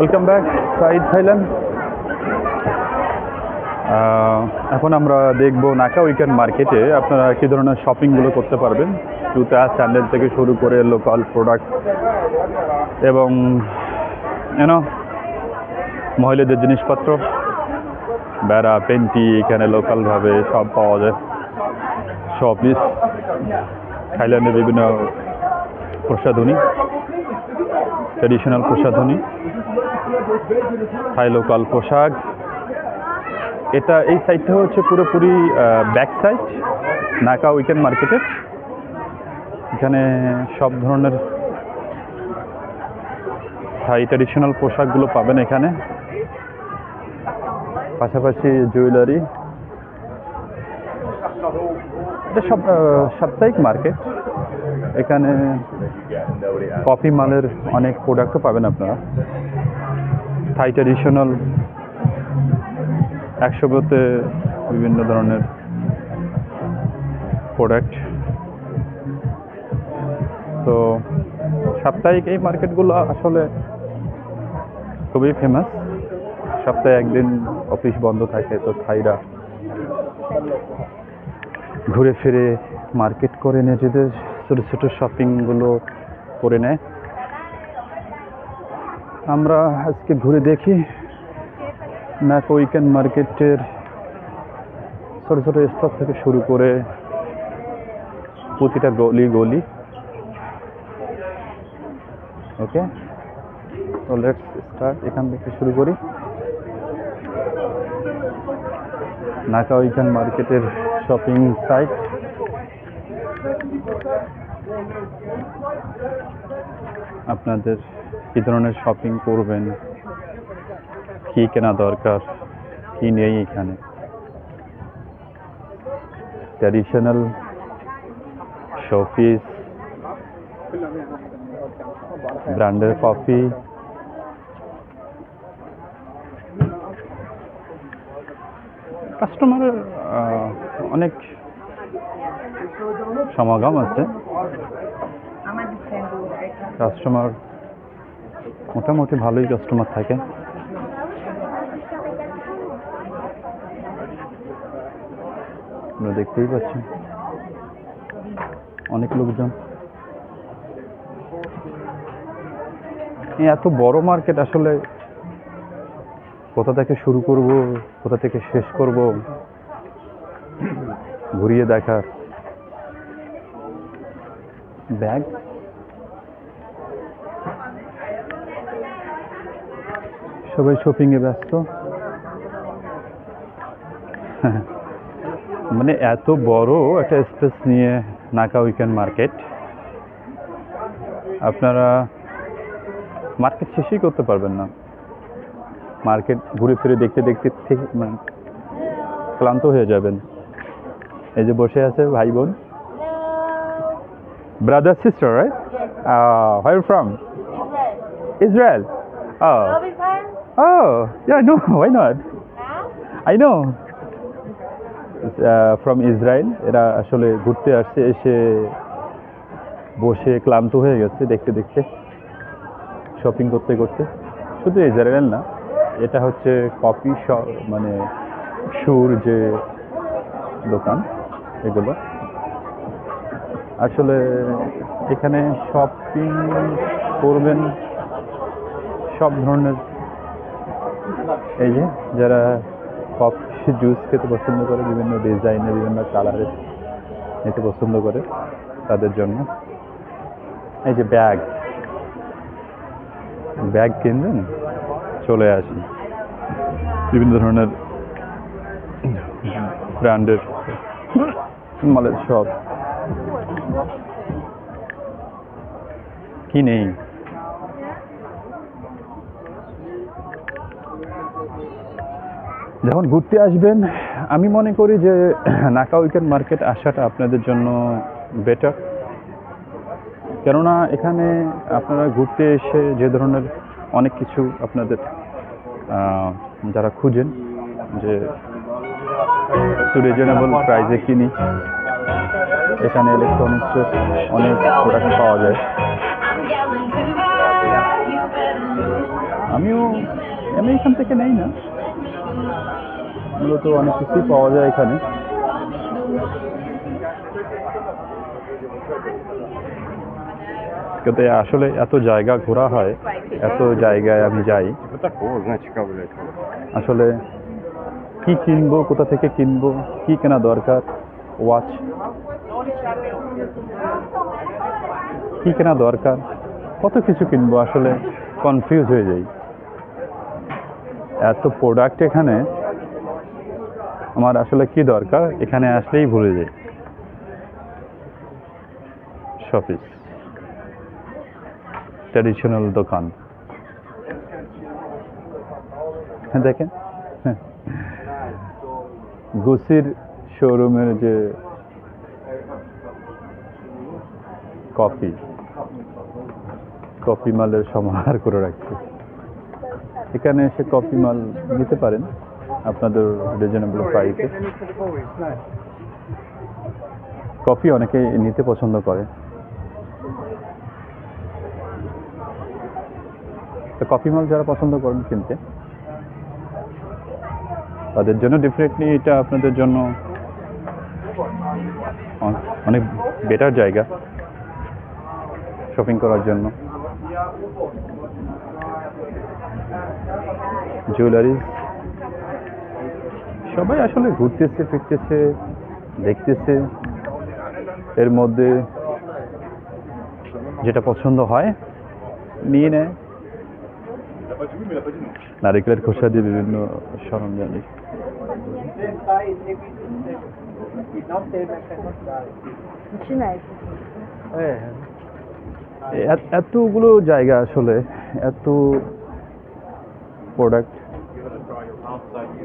Welcome back side Thailand. এখন আমরা দেখব নাকা উইকেন্ড মার্কেটে আপনারা কী ধরনের শপিংগুলো করতে পারবেন। জুতা স্যান্ডেল থেকে শুরু করে লোকাল প্রোডাক্ট এবং মহিলাদের জিনিসপত্র, বেড়া, পেন্টি এখানে লোকালভাবে সব পাওয়া যায়। শপিস থাইল্যান্ডের বিভিন্ন প্রসাধনী, ট্র্যাডিশনাল প্রসাধনী, থাই লোকাল পোশাক। এই সাইডটা হচ্ছে পুরোপুরি ব্যাক সাইড নাকা উইকেন্ড মার্কেটের। এখানে সব ধরনের থাই ট্র্যাডিশনাল পোশাকগুলো পাবেন এখানে, পাশাপাশি জুয়েলারি। এটা সব সাপ্তাহিক মার্কেট। এখানে কফি মালের অনেক প্রোডাক্টও পাবেন আপনারা। থাই ট্র্যাডিশনাল 100 বিভিন্ন ধরনের প্রোডাক্ট। তো সাপ্তাহিক এই মার্কেটগুলো আসলে খুবই ফেমাস। সপ্তাহে একদিন অফিস বন্ধ থাকে, তো থাইরা ঘুরে ফিরে মার্কেট করে নিজেদের ছোটো ছোটো শপিংগুলো করে নেয়। আমরা আজকে ঘুরে দেখি নাকা উইকেন্ড মার্কেটের ছোটো ছোটো স্টল থেকে শুরু করে প্রতিটা গলি। ওকে, তো লেটস স্টার্ট। এখান থেকে শুরু করি। নাকা উইকেন্ড মার্কেটের শপিং সাইট। আপনাদের কী ধরনের শপিং করবেন, কী কেনা দরকার, কী নেই এখানে। ট্র্যাডিশনাল শোপিস, ব্র্যান্ডের কফি, কাস্টমারের অনেক সমাগম আছে। কাস্টমার মোটামুটি ভালোই কাস্টমার থাকে। আপনারা দেখতেই পাচ্ছেন অনেক লোকজন। এত বড় মার্কেট, আসলে কোথা থেকে শুরু করব, কোথা থেকে শেষ করব, ঘুরিয়ে দেখার। ব্যাগ, সবাই শপিংয়ে ব্যস্ত। মানে এত বড় একটা স্পেস নিয়ে নাকা উইকেন্ড মার্কেট, আপনারা মার্কেট শেষই করতে পারবেন না। মার্কেট ঘুরে ফিরে দেখতে দেখতে ক্লান্ত হয়ে যাবেন। এই যে বসে আছে ভাই বোন, brother sister, right? Where are you from? Israel. Oh, yeah, no, why not? I know. From Israel. এরা আসলে ঘুরতে আসছে, এসে বসে ক্লান্ত হয়ে গেছে দেখতে দেখতে, শপিং করতে করতে। শুধু ইসরায়েল না, এটা হচ্ছে কফি শপ, মানে শুর যে দোকান, এগুলো আসলে এখানে শপিং করবেন সব ধরনের। এই যে যারা কফি জুস খেতে পছন্দ করে, বিভিন্ন ডিজাইনে বিভিন্ন কালারের নিতে পছন্দ করে, তাদের জন্য। এই যে ব্যাগ কিনবেন, চলে আসি বিভিন্ন ধরনের ব্র্যান্ডের মালের সব। কি নেই, যখন ঘুরতে আসবেন আমি মনে করি যে নাকা উইকেন্ড মার্কেট আসাটা আপনাদের জন্য বেটার। কেননা এখানে আপনারা ঘুরতে এসে যে ধরনের অনেক কিছু আপনাদের যারা খুঁজেন যে একটু রিজনেবল প্রাইসে কিনি, এখানে ইলেকট্রনিক্সের অনেক প্রোডাক্ট পাওয়া যায়। আমি এখান থেকে নেই না, মূলত অনেক কিছুই পাওয়া যায় এখানে। কিন্তু আসলে এত জায়গা ঘোরা হয়, এত জায়গায় আমি যাই, আসলে কি কিনবো, কোথা থেকে কিনবো, কি কেনা দরকার, ওয়াচ কি কেনা দরকার, কত কিছু কিনবো, আসলে কনফিউজ হয়ে যাই। এত প্রোডাক্ট এখানে, আমার আসলে কি দরকার এখানে আসলেই ভুলে যাই। শপিস, ট্র্যাডিশনাল দোকান, দেখেন গুচির শোরুমের যে কফি মালের সমাহার করে রাখছে। এখানে এসে কফি মাল নিতে পারেন আপনাদের রিজনেবল প্রাইসে। কফি অনেকে নিতে পছন্দ করে, তো কফি মাল যারা পছন্দ করেন কিনতে, তাদের জন্য ডেফিনেটলি এটা আপনাদের জন্য অনেক বেটার জায়গা শপিং করার জন্য। জুয়েলারিজ, সবাই আসলে ঘুরতেছে ফিরতেছে, দেখতেছে, এর মধ্যে যেটা পছন্দ হয় নিয়ে নেয়। নারিকেলের খোসা দিয়ে বিভিন্ন সরঞ্জাম। এতগুলো জায়গা, আসলে এত প্রোডাক্ট,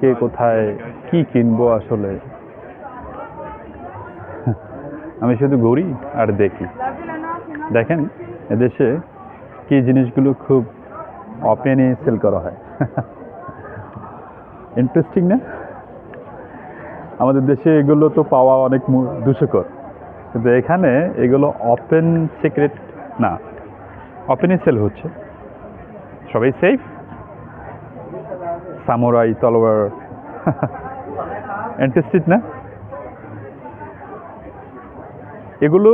কে কোথায় কি কিনবো, আসলে আমি শুধু ঘুরি আর দেখি। দেখেন এদেশে কি জিনিসগুলো খুব ওপেনে সেল করা হয়, ইন্টারেস্টিং না? আমাদের দেশে এগুলো তো পাওয়া অনেক দুষ্কর, কিন্তু এখানে এগুলো ওপেন সিক্রেট না, ওপেনে সেল হচ্ছে। সবাই সেফ, সামুরাই তলোয়ার, ইন্টারেস্টেড না? এগুলো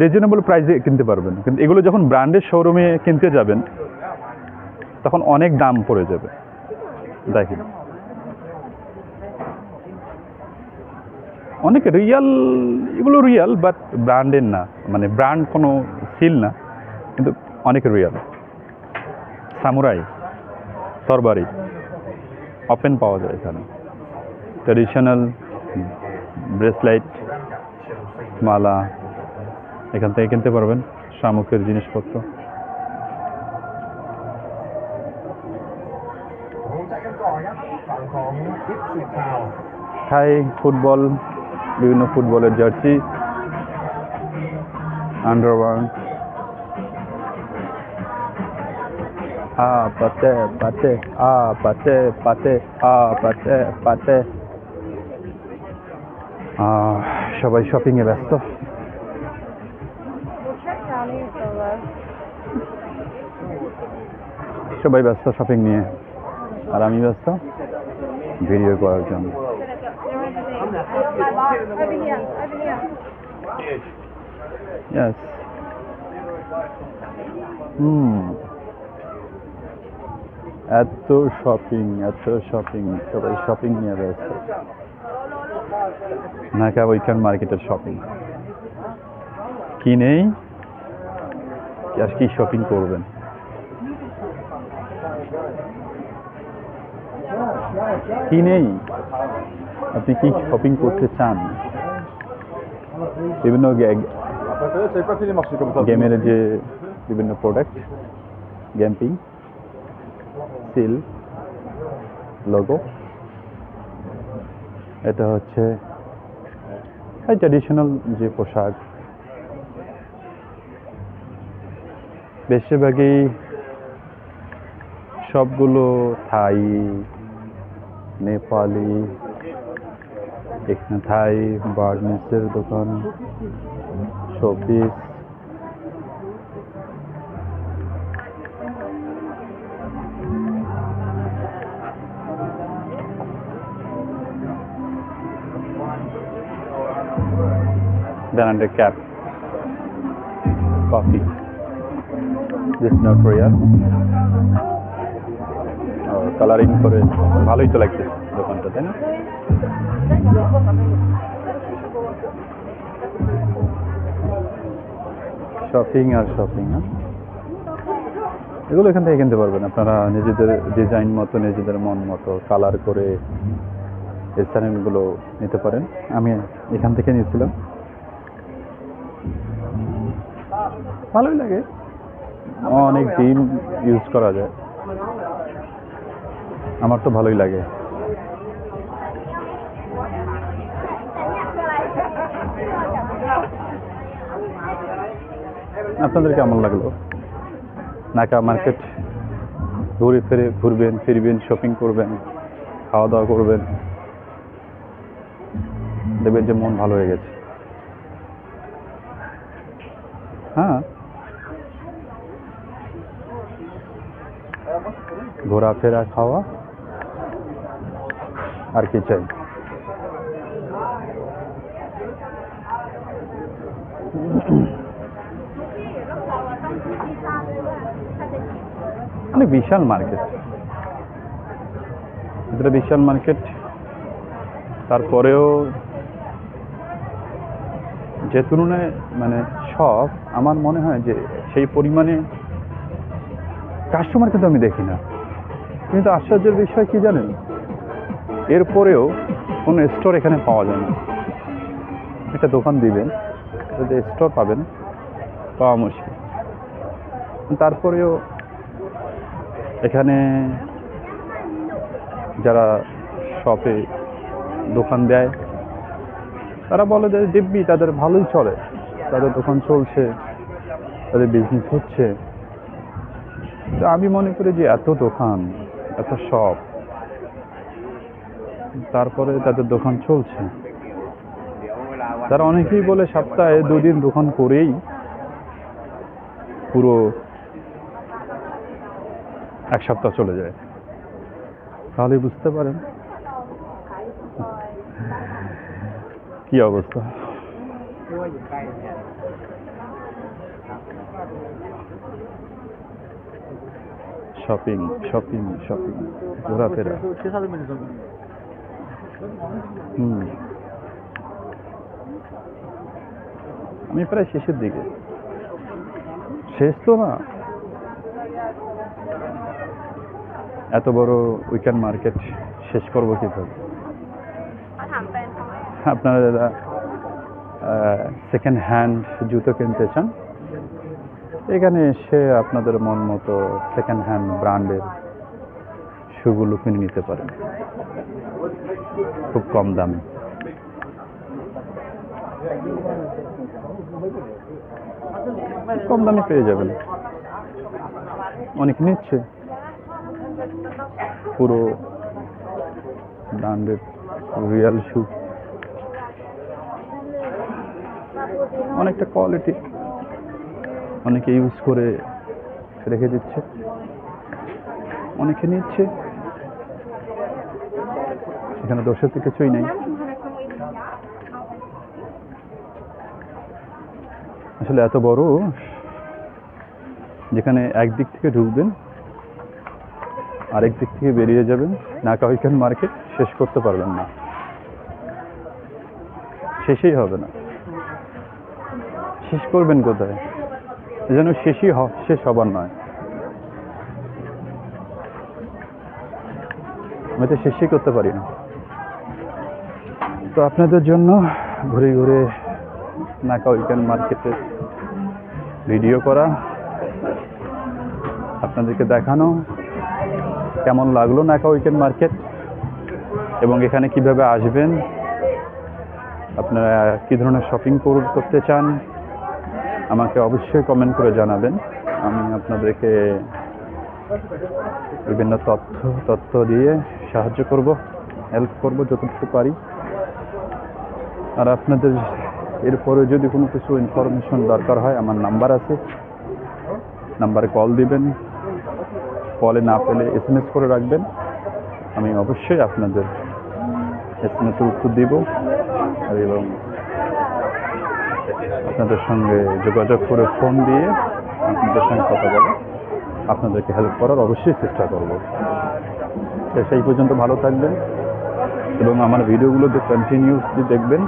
রিজনেবল প্রাইসে কিনতে পারবেন, কিন্তু এগুলো যখন ব্র্যান্ডের শোরুমে কিনতে যাবেন তখন অনেক দাম পড়ে যাবে। দেখেন অনেক রিয়াল, এগুলো রিয়াল বাট ব্র্যান্ডের না, মানে ব্র্যান্ড কোনো সিল না, কিন্তু অনেক রিয়াল। সামুরাই তরবারি ওপেন পাওয়া যায় এখানে। ট্র্যাডিশনাল ব্রেসলেট, মালা এখান থেকে কিনতে পারবেন, শামুকের জিনিসপত্র। থাই ফুটবল, বিভিন্ন ফুটবলের জার্সি, আন্ডারওয়্যার, পাতে পাতে পাতে পাতে পাতে পাতে। সবাই শপিংয়ে ব্যস্ত। সবাই ব্যস্ত শপিং নিয়ে, আর আমি ব্যস্ত ভিডিও করার জন্য। Yes. এত শপিং, সবাই শপিং নিয়ে ব্যস্ত। ঢাকা উইকেন মার্কেটের শপিং কি নেই, আর কি শপিং করবেন? কি নেই, আপনি কি শপিং করতে চান? বিভিন্ন গেমের যে বিভিন্ন প্রোডাক্ট, গেমিং, সিল, লোগো, এটা হচ্ছে ট্র্যাডিশনাল যে পোশাক, বেশিরভাগই সবগুলো থাই, নেপালি, এখানে থাই বার্নিসের দোকান, শোপিস, ব্র্যান্ডের cap, coffee, this not Real. Colouring করে ভালোই তো লাগতেছে দোকানটা, তাই না? শপিং আর শপিং, না এগুলো এখান থেকে কিনতে পারবেন আপনারা নিজেদের ডিজাইন মতো, নিজেদের মন মতো কালার করে এই চ্যানেলগুলো নিতে পারেন। আমি এখান থেকে নিয়েছিলাম, ভালোই লাগে, অনেক দিন ইউজ করা যায়, আমার তো ভালোই লাগে। আপনাদের কেমন লাগলো? নাকা মার্কেট ঘুরবেন, শপিং করবেন, খাওয়া দাওয়া করবেন, দেখবেন যে মন ভালো হয়ে গেছে। হ্যাঁ, ঘোরাফেরা, খাওয়া, আর কি চাই? মানে বিশাল মার্কেট, এটা বিশাল মার্কেট। তারপরেও যে তুলনায় মানে সব, আমার মনে হয় যে সেই পরিমাণে কাস্টমার কিন্তু আমি দেখি না। কিন্তু আশ্চর্যের বিষয় কি জানেন, এরপরেও কোনো স্টোর এখানে পাওয়া যায় না। একটা দোকান দিবেন, যদি স্টোর পাবেন পাওয়া মুশকিল। তারপরেও এখানে যারা শপে দোকান দেয় তারা বলে যে দিব্যি তাদের ভালোই চলে, তাদের দোকান চলছে, তাদের বিজনেস হচ্ছে। তো আমি মনে করি যে এত দোকান, এত শপ, তারপরে তাদের দোকান চলছে। তারা অনেকেই বলে সপ্তাহে 2 দিন দোকান করেই পুরো 1 সপ্তাহ চলে যায়। তাহলে বুঝতে পারেন কি অবস্থা। শপিং শপিং শপিং, ঘোরাফেরা। আমি প্রায় শেষের দিকে, শেষ তো না, এত বড় উইকেন্ড মার্কেট শেষ করবো কিভাবে? আপনারা যারা সেকেন্ড হ্যান্ড জুতো কিনতে চান, এখানে এসে আপনাদের মন মতো সেকেন্ড হ্যান্ড ব্র্যান্ডের শুগুলো কিনে নিতে পারেন খুব কম দামে। কম দামে পেয়ে যাবেন, অনেক নিচ্ছে পুরো ব্র্যান্ডেড রিয়াল শু, অনেকটা কোয়ালিটি, অনেকে ইউজ করে রেখে দিচ্ছে, অনেকে নিচ্ছে। এখানে দোষের তো কিছুই নেই। আসলে এত বড়, যেখানে একদিক থেকে ঢুকবেন আরেক দিক থেকে বেরিয়ে যাবেন, নাকা উইকেন্ড মার্কেট শেষ করতে পারবেন না, শেষই হবে না। শেষ করবেন কোথায়? যেন শেষ হবার নয়। আমি তো শেষই করতে পারি না। তো আপনাদের জন্য ঘুরে ঘুরে নাকা উইকেন্ড মার্কেটে ভিডিও করা, আপনাদেরকে দেখানো কেমন লাগলো নাকা উইকেন্ড মার্কেট, এবং এখানে কিভাবে আসবেন, আপনারা কি ধরনের শপিং করতে চান আমাকে অবশ্যই কমেন্ট করে জানাবেন। আমি আপনাদেরকে বিভিন্ন তথ্য দিয়ে সাহায্য করব, হেল্প করব যতটুকু পারি। আর আপনাদের এরপরে যদি কোনো কিছু ইনফরমেশন দরকার হয়, আমার নাম্বার আছে, নাম্বারে কল দিবেন, কলে না পেলে SMS করে রাখবেন, আমি অবশ্যই আপনাদের SMS এর উত্তর দিব এবং আপনাদের সঙ্গে যোগাযোগ করে ফোন দিয়ে আপনাদের সঙ্গে কথা বলে আপনাদেরকে হেল্প করার অবশ্যই চেষ্টা করব। তো সেই পর্যন্ত ভালো থাকবেন এবং আমার ভিডিওগুলো কন্টিনিউসলি দেখবেন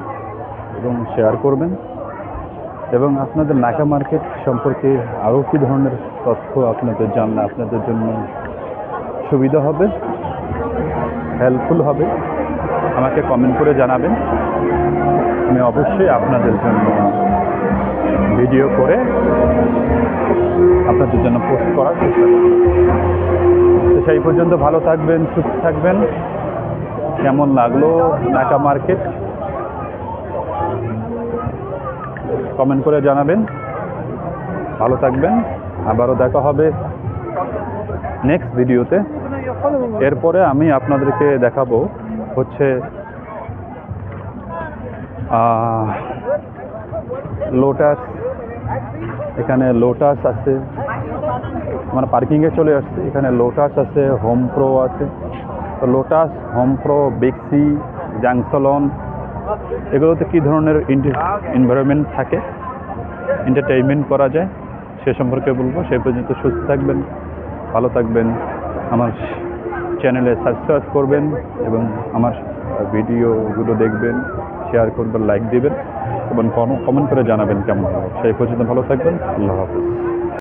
এবং শেয়ার করবেন এবং আপনাদের নাকা মার্কেট সম্পর্কে আরও কী ধরনের তথ্য আপনাদের জানলে আপনাদের জন্য সুবিধা হবে, হেল্পফুল হবে, আমাকে কমেন্ট করে জানাবেন। আমি অবশ্যই আপনাদের জন্য ভিডিও করে আপনাদের জন্য পোস্ট করার চেষ্টা করব। তো সেই পর্যন্ত ভালো থাকবেন, সুস্থ থাকবেন। কেমন লাগলো নাকা মার্কেট কমেন্ট করে জানাবেন। ভালো থাকবেন, আবারও দেখা হবে নেক্সট ভিডিওতে। এরপরে আমি আপনাদেরকে দেখাবো হচ্ছে লোটাস। এখানে লোটাস আছে, মানে পার্কিংয়ে চলে আসছে। এখানে লোটাস আছে, হোম প্রো আছে। তো লোটাস, হোম প্রো, বেক্সি, জাংসলন এগুলোতে কী ধরনের এনভায়রনমেন্ট থাকে, এন্টারটেইনমেন্ট করা যায় সে সম্পর্কে বলবো। সেই পর্যন্ত সুস্থ থাকবেন, ভালো থাকবেন। আমার চ্যানেলে সাবস্ক্রাইব করবেন এবং আমার ভিডিওগুলো দেখবেন, শেয়ার করবেন, লাইক দেবেন এবং কমেন্ট করে জানাবেন কেমন হয়। সেই পর্যন্ত ভালো থাকবেন। আল্লাহ হাফিজ।